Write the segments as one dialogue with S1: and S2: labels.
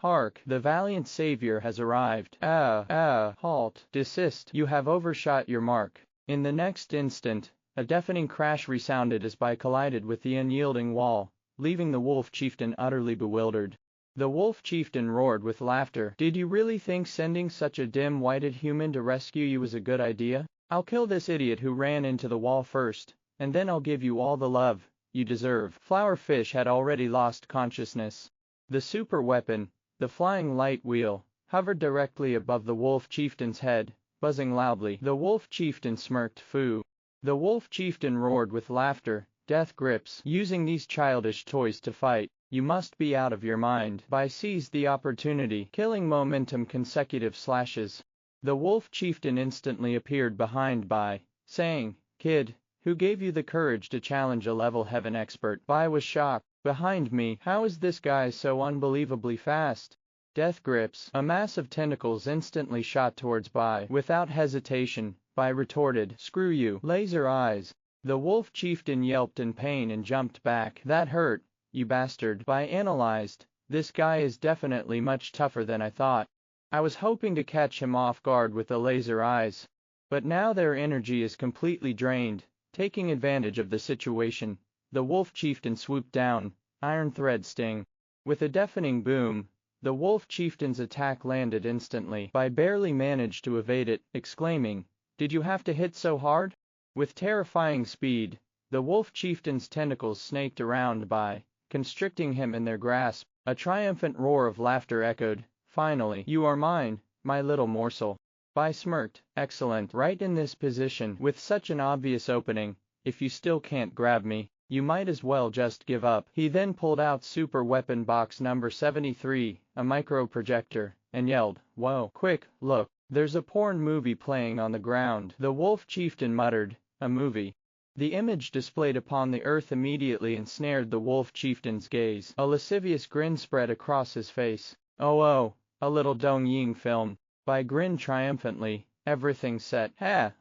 S1: Hark, the valiant savior has arrived. Halt, desist, you have overshot your mark. In the next instant, a deafening crash resounded as Bai collided with the unyielding wall, leaving the wolf chieftain utterly bewildered. The wolf chieftain roared with laughter. Did you really think sending such a dim-whited human to rescue you was a good idea? I'll kill this idiot who ran into the wall first, and then I'll give you all the love you deserve. Flower Fish had already lost consciousness. The super weapon, the flying light wheel, hovered directly above the wolf chieftain's head, buzzing loudly. The wolf chieftain smirked. Foo. The wolf chieftain roared with laughter. Death grips. Using these childish toys to fight. You must be out of your mind. Bai seized the opportunity, killing momentum consecutive slashes. The wolf chieftain instantly appeared behind Bai, saying, Kid, who gave you the courage to challenge a level heaven expert? Bai was shocked. Behind me? How is this guy so unbelievably fast? Death grips. A mass of tentacles instantly shot towards Bai. Without hesitation, Bai retorted, Screw you. Laser eyes. The wolf chieftain yelped in pain and jumped back. That hurt, you bastard. Bai analyzed. This guy is definitely much tougher than I thought. I was hoping to catch him off guard with the laser eyes. But now their energy is completely drained. Taking advantage of the situation, the wolf chieftain swooped down, iron thread sting. With a deafening boom, the wolf chieftain's attack landed instantly. Bai barely managed to evade it, exclaiming, Did you have to hit so hard? With terrifying speed, the wolf chieftain's tentacles snaked around Bai, constricting him in their grasp. A triumphant roar of laughter echoed. Finally, you are mine, my little morsel. Bai smirked. Excellent. Right in this position, with such an obvious opening, if you still can't grab me, you might as well just give up. He then pulled out super weapon box number 73, a micro projector, and yelled, Whoa, quick, look, there's a porn movie playing on the ground. The wolf chieftain muttered, A movie. The image displayed upon the earth immediately ensnared the wolf chieftain's gaze. A lascivious grin spread across his face. Oh, a little Dong Ying film. Bai grinned triumphantly. Everything's set.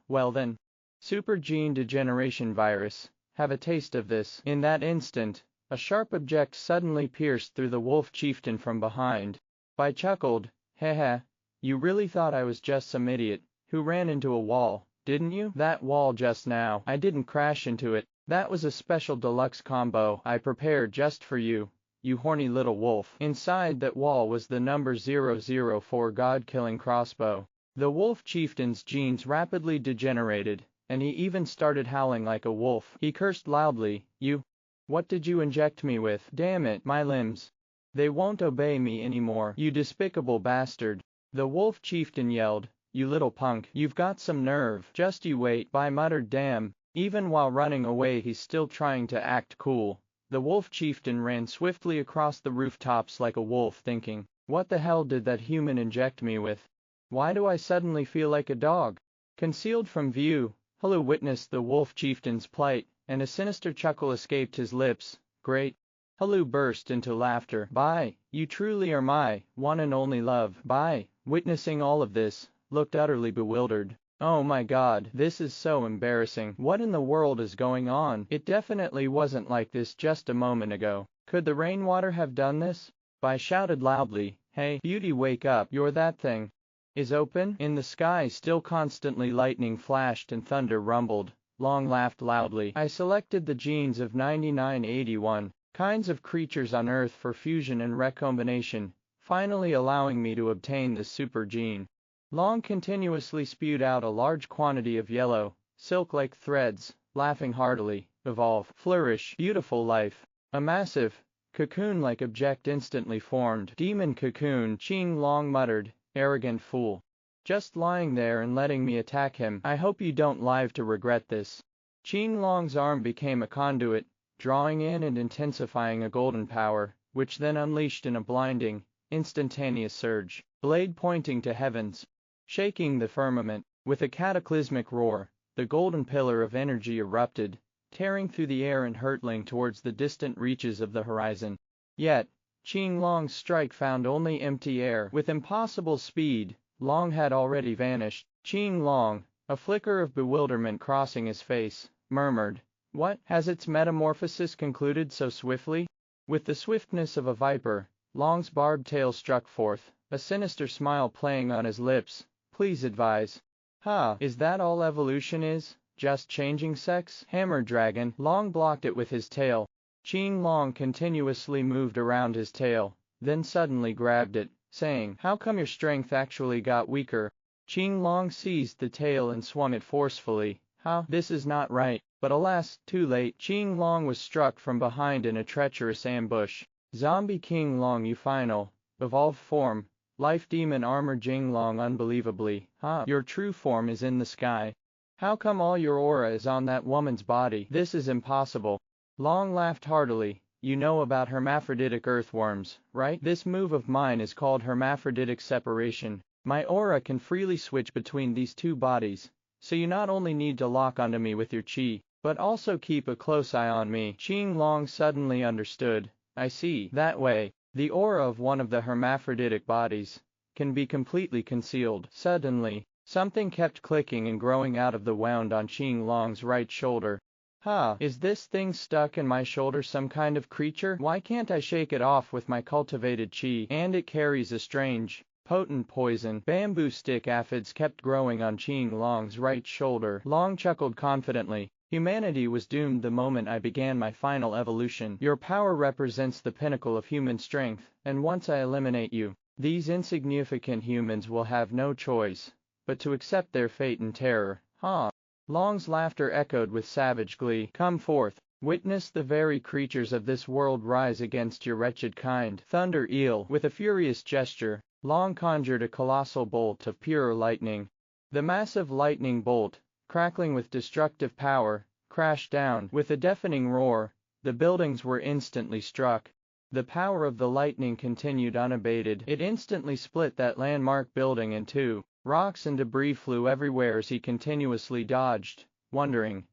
S1: Well then. Super gene degeneration virus. Have a taste of this. In that instant, a sharp object suddenly pierced through the wolf chieftain from behind. Bai chuckled. You really thought I was just some idiot who ran into a wall, didn't you? That wall just now, I didn't crash into it. That was a special deluxe combo I prepared just for you, you horny little wolf. Inside that wall was the number 004 god-killing crossbow. The wolf chieftain's genes rapidly degenerated, and he even started howling like a wolf. He cursed loudly. What did you inject me with? Damn it, my limbs. They won't obey me anymore, you despicable bastard. The wolf chieftain yelled, You little punk, you've got some nerve. Just you wait. Bai muttered, Damn. Even while running away he's still trying to act cool. The wolf chieftain ran swiftly across the rooftops like a wolf, thinking, What the hell did that human inject me with? Why do I suddenly feel like a dog? Concealed from view, Halu witnessed the wolf chieftain's plight, and a sinister chuckle escaped his lips. Great. Halu burst into laughter. Bai, you truly are my one and only love. Bai, witnessing all of this, looked utterly bewildered. Oh my god, this is so embarrassing. What in the world is going on? It definitely wasn't like this just a moment ago. Could the rainwater have done this? Bai shouted loudly, Hey, beauty, wake up. You're that thing. Is open? In the sky still constantly lightning flashed and thunder rumbled. Long laughed loudly. I selected the genes of 9981 kinds of creatures on Earth for fusion and recombination, finally allowing me to obtain the super gene. Long continuously spewed out a large quantity of yellow, silk-like threads, laughing heartily. Evolve, flourish, beautiful life. A massive, cocoon-like object instantly formed. Demon cocoon, Qing Long muttered, arrogant fool. Just lying there and letting me attack him. I hope you don't live to regret this. Qing Long's arm became a conduit, drawing in and intensifying a golden power, which then unleashed in a blinding, instantaneous surge, blade pointing to heavens, shaking the firmament. With a cataclysmic roar, the golden pillar of energy erupted, tearing through the air and hurtling towards the distant reaches of the horizon. Yet, Qing Long's strike found only empty air. With impossible speed, Long had already vanished. Qing Long, a flicker of bewilderment crossing his face, murmured, What? Has its metamorphosis concluded so swiftly? With the swiftness of a viper, Long's barbed tail struck forth, a sinister smile playing on his lips. Please advise. Ha, is that all evolution is? Just changing sex? Hammer dragon. Long blocked it with his tail. Qing Long continuously moved around his tail, then suddenly grabbed it, saying, "How come your strength actually got weaker?" Qing Long seized the tail and swung it forcefully. "How? This is not right." But alas, too late. Qing Long was struck from behind in a treacherous ambush. Zombie King Long, you final, evolved form, life demon armor Jing Long, unbelievably. Your true form is in the sky. How come all your aura is on that woman's body? This is impossible. Long laughed heartily. You know about hermaphroditic earthworms, right? This move of mine is called hermaphroditic separation. My aura can freely switch between these two bodies, so you not only need to lock onto me with your chi, but also keep a close eye on me. Qing Long suddenly understood. I see. That way, the aura of one of the hermaphroditic bodies can be completely concealed. Suddenly, something kept clicking and growing out of the wound on Qing Long's right shoulder. Is this thing stuck in my shoulder some kind of creature? Why can't I shake it off with my cultivated chi? And it carries a strange, potent poison. Bamboo stick aphids kept growing on Qing Long's right shoulder. Long chuckled confidently. Humanity was doomed the moment I began my final evolution. Your power represents the pinnacle of human strength, and once I eliminate you, these insignificant humans will have no choice but to accept their fate in terror. Long's laughter echoed with savage glee. Come forth. Witness the very creatures of this world rise against your wretched kind. Thunder Eel. With a furious gesture, Long conjured a colossal bolt of pure lightning. The massive lightning bolt, crackling with destructive power, crashed down. With a deafening roar, the buildings were instantly struck. The power of the lightning continued unabated. It instantly split that landmark building in two. Rocks and debris flew everywhere as he continuously dodged, wondering,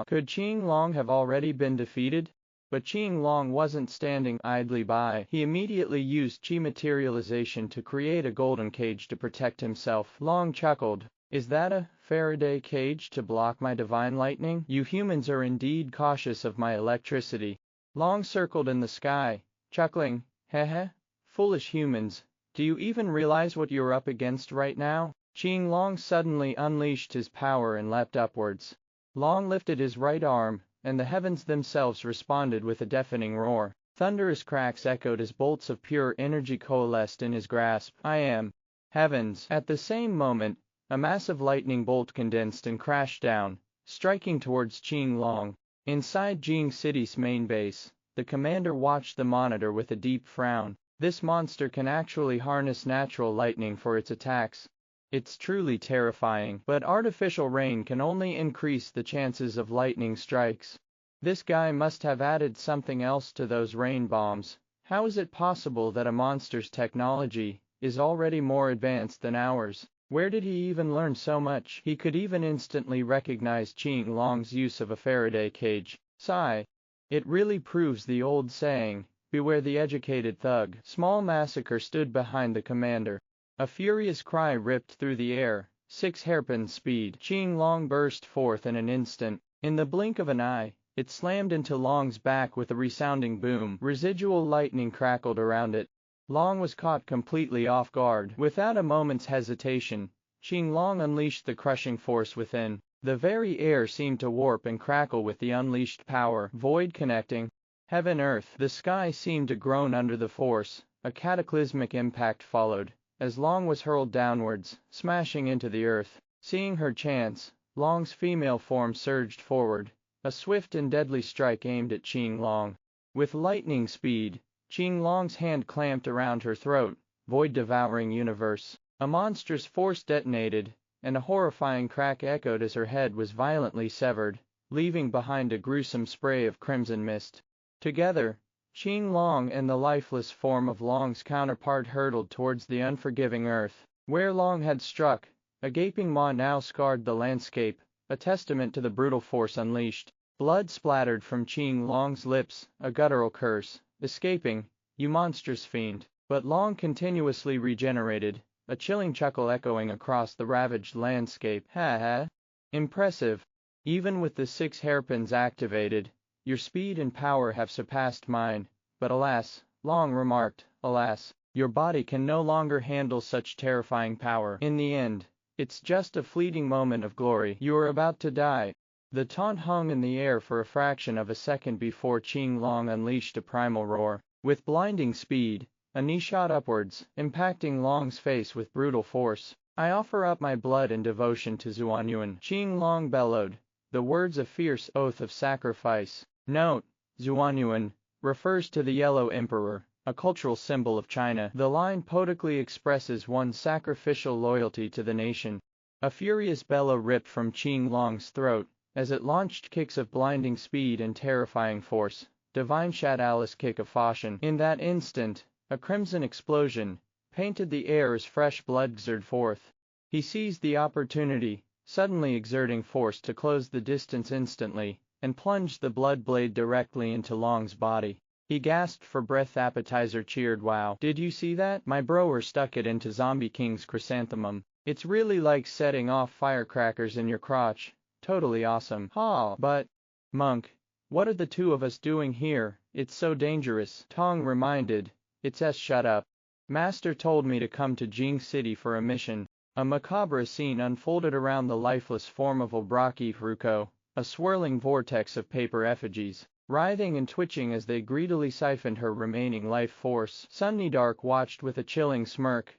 S1: could Qing Long have already been defeated? But Qing Long wasn't standing idly by. He immediately used chi materialization to create a golden cage to protect himself. Long chuckled. Is that a Faraday cage to block my divine lightning? You humans are indeed cautious of my electricity. Long circled in the sky, chuckling. Heh. Foolish humans, do you even realize what you're up against right now? Qing Long suddenly unleashed his power and leapt upwards. Long lifted his right arm, and the heavens themselves responded with a deafening roar. Thunderous cracks echoed as bolts of pure energy coalesced in his grasp. I am. Heavens! At the same moment, a massive lightning bolt condensed and crashed down, striking towards Qing Long. Inside Jing City's main base, the commander watched the monitor with a deep frown. This monster can actually harness natural lightning for its attacks. It's truly terrifying, but artificial rain can only increase the chances of lightning strikes. This guy must have added something else to those rain bombs. How is it possible that a monster's technology is already more advanced than ours? Where did he even learn so much? He could even instantly recognize Qing Long's use of a Faraday cage. Sigh. It really proves the old saying, beware the educated thug. Small Massacre stood behind the commander. A furious cry ripped through the air, 6 hairpin speed. Qing Long burst forth in an instant. In the blink of an eye, it slammed into Long's back with a resounding boom. Residual lightning crackled around it. Long was caught completely off guard. Without a moment's hesitation, Qing Long unleashed the crushing force within. The very air seemed to warp and crackle with the unleashed power. Void connecting. Heaven earth. The sky seemed to groan under the force. A cataclysmic impact followed, as Long was hurled downwards, smashing into the earth. Seeing her chance, Long's female form surged forward, a swift and deadly strike aimed at Qing Long. With lightning speed, Qing Long's hand clamped around her throat. Void devouring universe. A monstrous force detonated, and a horrifying crack echoed as her head was violently severed, leaving behind a gruesome spray of crimson mist. Together, Qing Long and the lifeless form of Long's counterpart hurtled towards the unforgiving earth. Where Long had struck, a gaping maw now scarred the landscape, a testament to the brutal force unleashed. Blood splattered from Qing Long's lips, a guttural curse, escaping, "You monstrous fiend." But Long continuously regenerated, a chilling chuckle echoing across the ravaged landscape. Impressive. Even with the 6 hairpins activated, your speed and power have surpassed mine, but alas, Long remarked, alas, your body can no longer handle such terrifying power. In the end, it's just a fleeting moment of glory. You are about to die. The taunt hung in the air for a fraction of a second before Qing Long unleashed a primal roar. With blinding speed, a knee shot upwards, impacting Long's face with brutal force. I offer up my blood in devotion to Zuanyuan. Qing Long bellowed, the words a fierce oath of sacrifice. Note: Zuanyuan refers to the Yellow Emperor, a cultural symbol of China. The line poetically expresses one's sacrificial loyalty to the nation. A furious bellow ripped from Qing Long's throat, as it launched kicks of blinding speed and terrifying force. Divine Shadalis kick of Fashion. In that instant, a crimson explosion painted the air as fresh blood geysered forth. He seized the opportunity, suddenly exerting force to close the distance instantly, and plunged the blood blade directly into Long's body. He gasped for breath. Appetizer cheered. Wow, did you see that? My broer stuck it into Zombie King's chrysanthemum. It's really like setting off firecrackers in your crotch. Totally awesome. Ha! But, Monk, what are the two of us doing here? It's so dangerous. Tong reminded. It's shut up. Master told me to come to Jing City for a mission. A macabre scene unfolded around the lifeless form of Obraki Haruko, a swirling vortex of paper effigies, writhing and twitching as they greedily siphoned her remaining life force. Sunny Dark watched with a chilling smirk.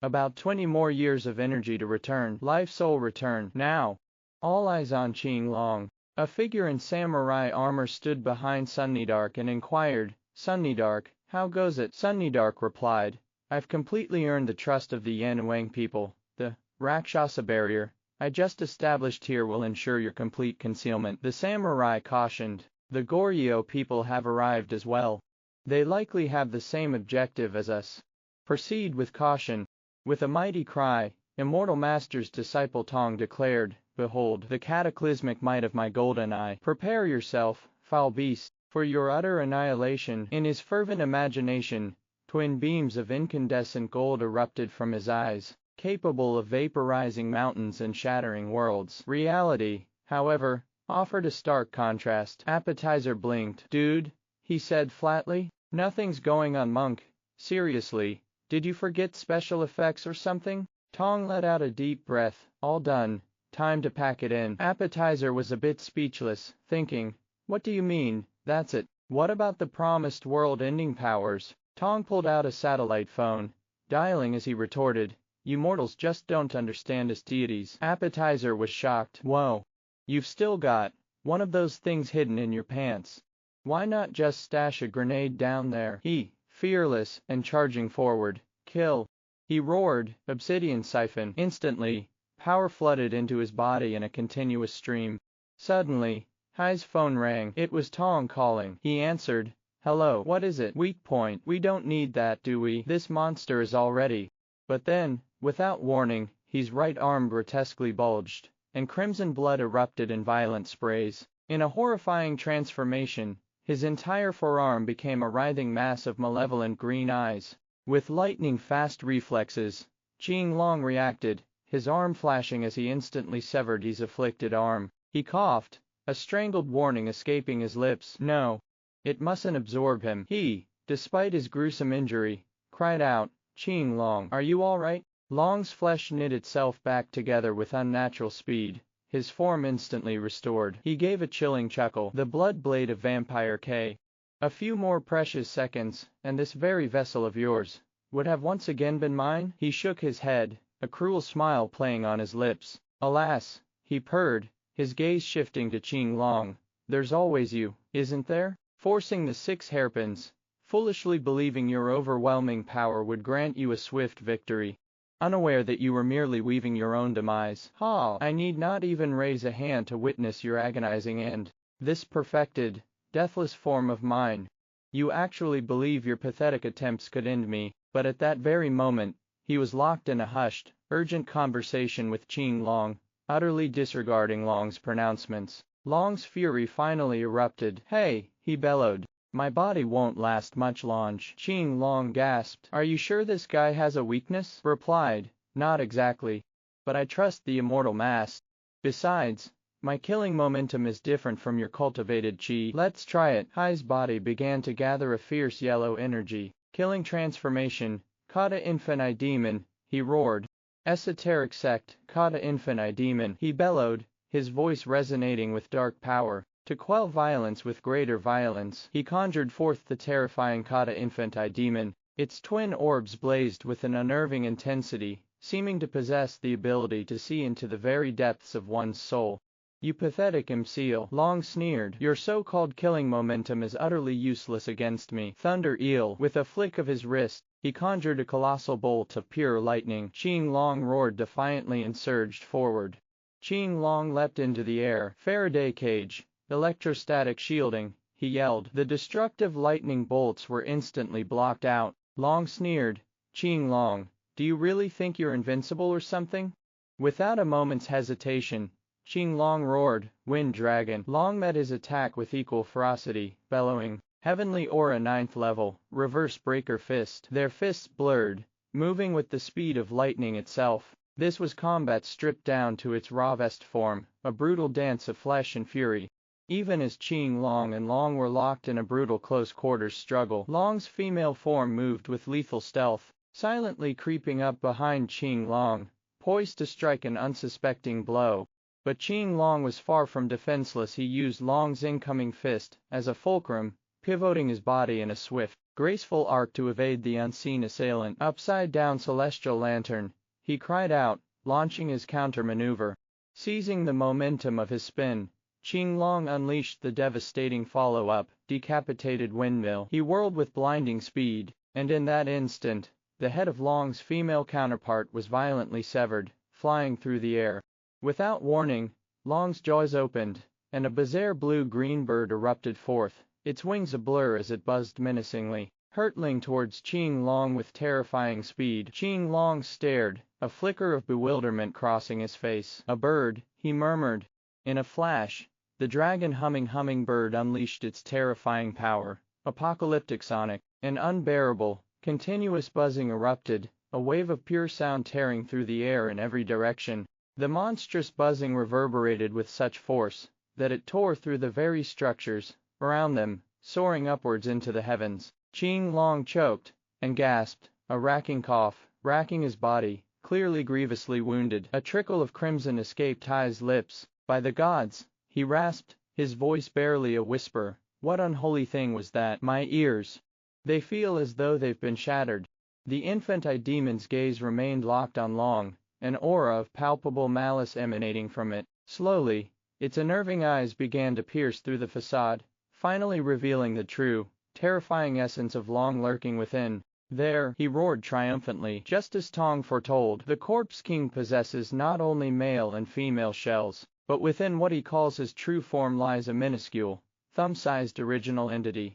S1: About 20 more years of energy to return. Life soul return. Now. All eyes on Qing Long. A figure in samurai armor stood behind Sunny Dark and inquired, Sunny Dark, how goes it? Sunny Dark replied, I've completely earned the trust of the Yan Wang people. The Rakshasa barrier I just established here will ensure your complete concealment. The samurai cautioned, the Goryeo people have arrived as well. They likely have the same objective as us. Proceed with caution. With a mighty cry, Immortal Master's disciple Tong declared, Behold the cataclysmic might of my golden eye. Prepare yourself, foul beast, for your utter annihilation. In his fervent imagination, twin beams of incandescent gold erupted from his eyes, capable of vaporizing mountains and shattering worlds. Reality, however, offered a stark contrast. Appetizer blinked. Dude, he said flatly, nothing's going on. Monk, seriously, did you forget special effects or something? Tong let out a deep breath. All done. Time to pack it in. Appetizer was a bit speechless, thinking, what do you mean? That's it. What about the promised world-ending powers? Tong pulled out a satellite phone, dialing as he retorted, you mortals just don't understand us deities. Appetizer was shocked. Whoa. You've still got one of those things hidden in your pants. Why not just stash a grenade down there? He, fearless and charging forward, kill. He roared, obsidian siphon. Instantly, power flooded into his body in a continuous stream. Suddenly, Hai's phone rang. It was Tong calling. He answered, hello, what is it? Weak point. We don't need that, do we? This monster is already. But then, without warning, his right arm grotesquely bulged, and crimson blood erupted in violent sprays. In a horrifying transformation, his entire forearm became a writhing mass of malevolent green eyes. With lightning-fast reflexes, Qing Long reacted, his arm flashing as he instantly severed his afflicted arm. He coughed, a strangled warning escaping his lips. No. It mustn't absorb him. He, despite his gruesome injury, cried out, Qing Long, are you all right? Long's flesh knit itself back together with unnatural speed, his form instantly restored. He gave a chilling chuckle. The blood blade of Vampire K. A few more precious seconds, and this very vessel of yours would have once again been mine? He shook his head, a cruel smile playing on his lips. Alas, he purred, his gaze shifting to Qing Long, there's always you, isn't there? Forcing the 6 hairpins, foolishly believing your overwhelming power would grant you a swift victory, unaware that you were merely weaving your own demise. I need not even raise a hand to witness your agonizing end. This perfected, deathless form of mine. You actually believe your pathetic attempts could end me. But at that very moment, he was locked in a hushed, urgent conversation with Qing Long, utterly disregarding Long's pronouncements. Long's fury finally erupted. Hey, he bellowed. My body won't last much longer. Qing Long gasped. Are you sure this guy has a weakness? Replied, not exactly. But I trust the immortal mass. Besides, My killing momentum is different from your cultivated chi. Let's try it. Hai's body began to gather a fierce yellow energy. Killing transformation, kata infini demon, he roared. Esoteric sect, kata infini demon, he bellowed, his voice resonating with dark power. To quell violence with greater violence, he conjured forth the terrifying kata infini demon. Its twin orbs blazed with an unnerving intensity, seeming to possess the ability to see into the very depths of one's soul. You pathetic imbecile, Long sneered. Your so-called killing momentum is utterly useless against me. Thunder Eel. With a flick of his wrist, he conjured a colossal bolt of pure lightning. Qing Long roared defiantly and surged forward. Qing Long leapt into the air. Faraday cage. Electrostatic shielding, he yelled. The destructive lightning bolts were instantly blocked out. Long sneered. Qing Long, do you really think you're invincible or something? Without a moment's hesitation, Qing Long roared. Wind Dragon. Long met his attack with equal ferocity, bellowing. Heavenly Aura 9th level, Reverse Breaker Fist. Their fists blurred, moving with the speed of lightning itself. This was combat stripped down to its rawest form, a brutal dance of flesh and fury. Even as Qing Long and Long were locked in a brutal close-quarters struggle, Long's female form moved with lethal stealth, silently creeping up behind Qing Long, poised to strike an unsuspecting blow. But Qing Long was far from defenseless. He used Long's incoming fist as a fulcrum, pivoting his body in a swift, graceful arc to evade the unseen assailant. Upside-down celestial lantern, he cried out, launching his counter-maneuver. Seizing the momentum of his spin, Qing Long unleashed the devastating follow-up, decapitated windmill. He whirled with blinding speed, and in that instant, the head of Long's female counterpart was violently severed, flying through the air. Without warning, Long's jaws opened, and a bizarre blue-green bird erupted forth, its wings ablur as it buzzed menacingly, hurtling towards Qing Long with terrifying speed. Qing Long stared, a flicker of bewilderment crossing his face. A bird, he murmured. In a flash, the dragon-humming hummingbird unleashed its terrifying power. Apocalyptic sonic, an unbearable, continuous buzzing erupted, a wave of pure sound tearing through the air in every direction. The monstrous buzzing reverberated with such force that it tore through the very structures around them, soaring upwards into the heavens. Qing Long choked and gasped, a racking cough, racking his body, clearly grievously wounded. A trickle of crimson escaped Hai's lips. By the gods, he rasped, his voice barely a whisper, what unholy thing was that? My ears. They feel as though they've been shattered. The infantile demon's gaze remained locked on Long, an aura of palpable malice emanating from it. Slowly, its unnerving eyes began to pierce through the facade, finally revealing the true, terrifying essence of Long lurking within. There, he roared triumphantly. Just as Tong foretold, the Corpse King possesses not only male and female shells, but within what he calls his true form lies a minuscule, thumb-sized original entity.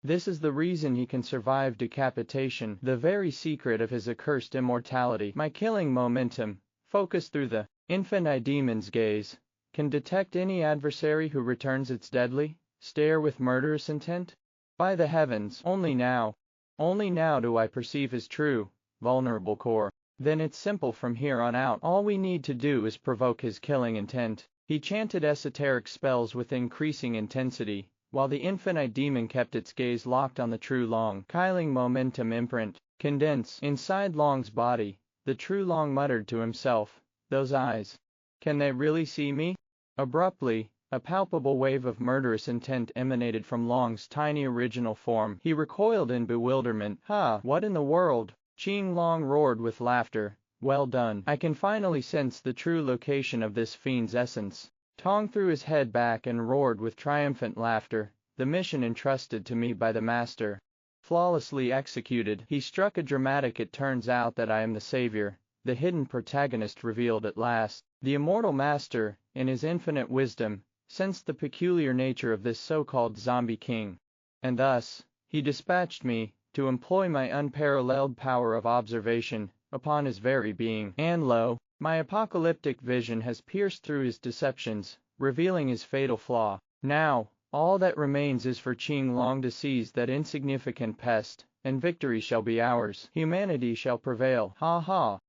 S1: This is the reason he can survive decapitation, the very secret of his accursed immortality. My killing momentum, focused through the infinite demon's gaze, can detect any adversary who returns its deadly stare with murderous intent. By the heavens, only now do I perceive his true, vulnerable core. Then it's simple from here on out. All we need to do is provoke his killing intent. He chanted esoteric spells with increasing intensity, while the infinite demon kept its gaze locked on the true Long. Killing momentum imprint. Condense. Inside Long's body, the true Long muttered to himself, those eyes. Can they really see me? Abruptly, a palpable wave of murderous intent emanated from Long's tiny original form. He recoiled in bewilderment. Ha! What in the world? Qing Long roared with laughter. Well done. I can finally sense the true location of this fiend's essence. Tong threw his head back and roared with triumphant laughter. The mission entrusted to me by the master. Flawlessly executed. He struck a dramatic "it turns out that I am the savior," the hidden protagonist revealed at last. The immortal master, in his infinite wisdom, sensed the peculiar nature of this so-called zombie king. And thus, he dispatched me, to employ my unparalleled power of observation, upon his very being. And lo, my apocalyptic vision has pierced through his deceptions, revealing his fatal flaw. Now, all that remains is for Qing Long to seize that insignificant pest, and victory shall be ours. Humanity shall prevail. Ha ha!